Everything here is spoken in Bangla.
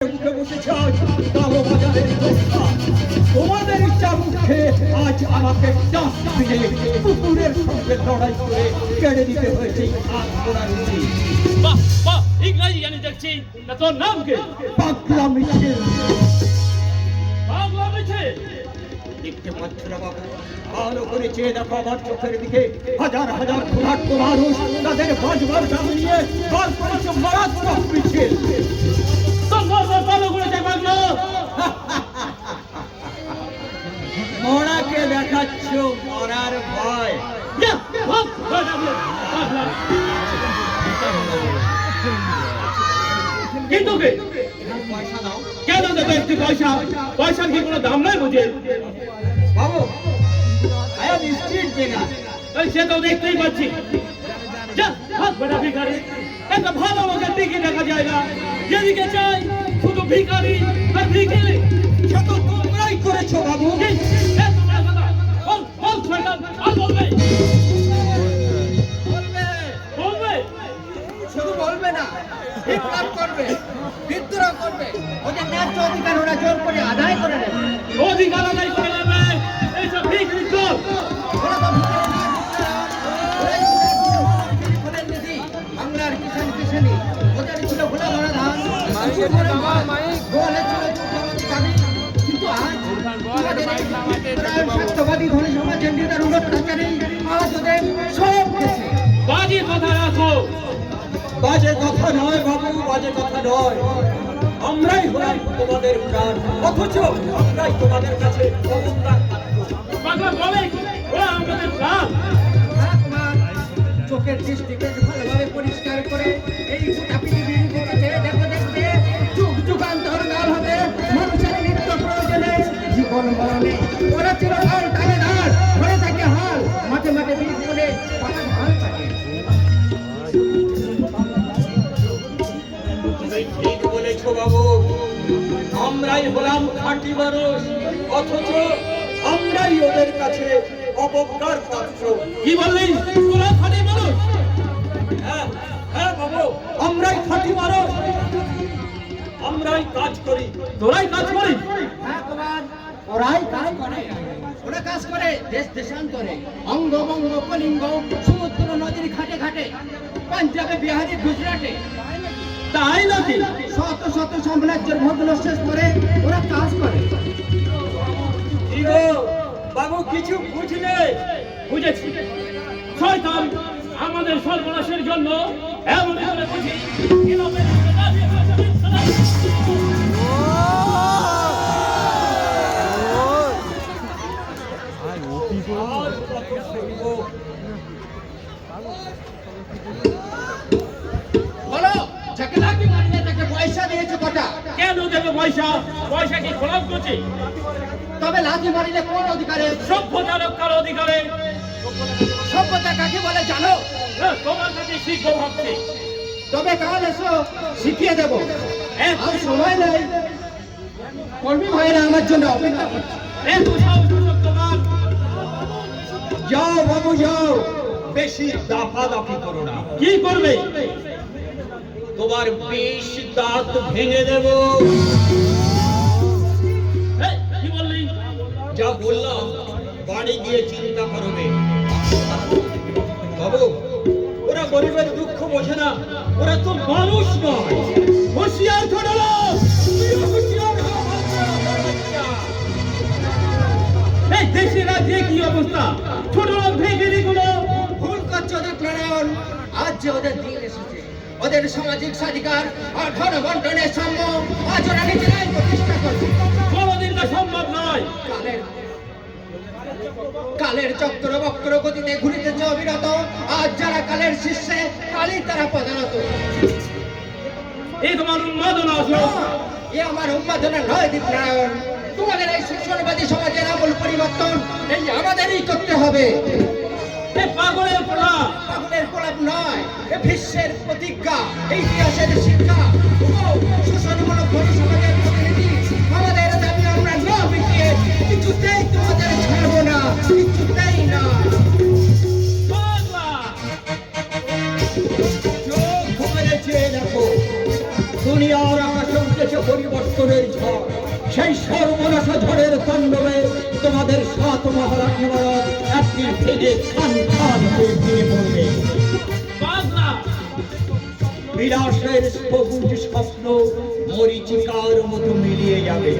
উঠে বসেছে আজ কালো বাজারের দোষা। তোমাদের চাবুকে আজ আমাকে চাষ ফিরে কুকুরের সঙ্গে লড়াই করে কেড়ে দিতে হয়েছে হাত ঘোড়ার উচিত। বাহ বাহ, ইংরাজি জানি দেখছি। তা তোর নাম কি? পাগলা মিছিল। পাগলা মিছিল? দেখতে পাচ্ছ না বাবু, ভালো করে চেয়ে দেখো আমার চোখের দিকে। হাজার হাজার ক্ষুধার্ত মানুষ তাদের বাজবার দাবি নিয়ে বার করেছে মারাত্মক মিছিল। মরাকে দেখাচ্ছ মরার ভয়। কিন্তু পয়সা দাও। কেন দেবে একটি পয়সা? পয়সার কি কোনো দাম নাই বুঝে? বাবু, স্ট্রিট বেগার। সে তো দেখতেই পাচ্ছি। ভিখারি একটা ভালো লোকের দিকে দেখা যায় না, যেদিকে চাই শুধু ভিখারি আর ভিখারি। সে তো তোমরাই করেছো বাবু। শুধু বলবে না, বিপ্লব করবে, বিদ্রোহ করবে, ওদের ন্যায্য অধিকার ওরা জোর করে আদায় করে নেবে। অধিকার আদায় করে নেবে এইসব ভিখারি চোর। ওরা তো ওদের নিধি, বাংলার কিষানি, ওদের ছিল ভোলা ভরা ধান, গোয়ালে ছিল চাবি। কিন্তু আজ স্বার্থবাদী ধনী সমাজের নেতার উন্নতকারী আজ ওদের সব গেছে। বাজে কথা রাখো। বাজে কথা নয় বাবু, বাজে কথা নয়। আমরাই হলাম তোমাদের প্রাণ, অথচ আমরাই তোমাদের কাছে অবদান পাচ্ছ। বাংলা বলে ওরা আমাদের প্রাণ। চোখের দৃষ্টিকে ভালোভাবে পরিষ্কার করে এই গোটা পৃথিবীর দিকে দেখো, দেখতে যুগ যুগান্তর কাল হবে মানুষের নিত্য প্রয়োজনে জীবন মরণে ওরা চিরকাল টানে ধার ধরে থাকে হাল, মাঠে মাঠে বীজ বলে পাকা ধান থাকে। ঠিক বলেছ বাবু, আমরাই হলাম খাঁটি মানুষ, অথচ আমরাই ওদের কাছে অবজ্ঞার পাত্র। কি বললি তোরা খাঁটি মানুষ? হ্যাঁ হ্যাঁ বাবু, আমরাই খাঁটি মানুষ, আমরাই কাজ করি। তোরাই কাজ করিস? হ্যাঁ কুমার, ওরাই কাজ করে। ওরা কাজ করে দেশ দেশান্তরে, অঙ্গ বঙ্গ কলিঙ্গ সমুদ্র নদীর ঘাটে ঘাটে, পাঞ্জাবে বিহারে গুজরাটে। তাই নাকি? শত শত সাম্রাজ্যের ভগ্ন শেষ করে ওরা কাজ করে। কি গো বাবু, কিছু বুঝলে? বুঝেছি। শয়তান আমাদের সর্বনাশের জন্য এমন করে বুঝি কিভাবে আর কত শুনবো? বলো, যাকে লাঠি মারলে তাকে পয়সা দিয়েছে কটা? কেন দেবে পয়সা? পয়সা কি খোলাপ করছে? তবে লাঠি মারিলে কোন অধিকারে? সভ্যতা রক্ষার অধিকারে। সভ্যতা কাকে বলে জানো? তোমার কাছে শিখব ভাবছি। তবে কাল এসো, শিখিয়ে দেবো। আর সময় নেই, কর্মী ভাইরা আমার জন্য অপেক্ষা করছে। এত সাহস তোমার? যাও বাবু যাও, বেশি দাফাদাফি করো না। কি করবে? তোমার 20 দাঁত ভেঙে দেব। কি বললি? যা বললাম বাড়ি গিয়ে চিন্তা করবে। বাবু, ওরা গরিবের দুঃখ বোঝে না, ওরা তো মানুষ নয়। হুঁশিয়ার ছোট লোক, হুঁশিয়ার হও বাচ্চা। এই দেশে রাজ্যে কি অবস্থা? ছোট লোক ভেঙে গুলো ভুল করছে ওদের প্রেরণ। আজ যে ওদের দিন এসেছে, ওদের সামাজিক স্বাধিকার আর ধন বন্টনের সাম্য আজ ওরা নিজেরাই প্রতিষ্ঠা করছে। কোনোদিন তা সম্ভব নয়। কালের চক্র বক্র গতিতে ঘুরিতেছে অবিরত। আজ যারা কালের শীর্ষে, কালই তারা পদানত। এই তোমার উন্মাদনা আসো। এ আমার উন্মাদনা নয় দীপনারায়ণ। তোমাদের এই শোষণবাদী সমাজের আমূল পরিবর্তন এই আমাদেরই করতে হবে। এ পাগলের পোড়া। পাগলের প্রলাপ নয়, এ বিশ্বের প্রতিজ্ঞা, এই ইতিহাসের শিক্ষা। শোষণমূলক ধনী সমাজের প্রতিনিধি, আমাদের দাবি আমরা না মিটিয়ে কিছুতেই তোমাদের ছাড়বো না, কিছুতেই না। পাগলা চোখ মেরে চেয়ে দেখো, দুনিয়ার আকাশে উঠেছে পরিবর্তন। পরিবর্তনের ঝড়, সেই সর্বনাশা ঝড়ের তাণ্ডবে তোমাদের সাত মহারাজ মহারাজ একটি ভেঙে খান খান হয়ে ভেঙে পড়বে। বাংলা বিলাসের সবুজ স্বপ্ন মরীচিকার মতো মিলিয়ে যাবে।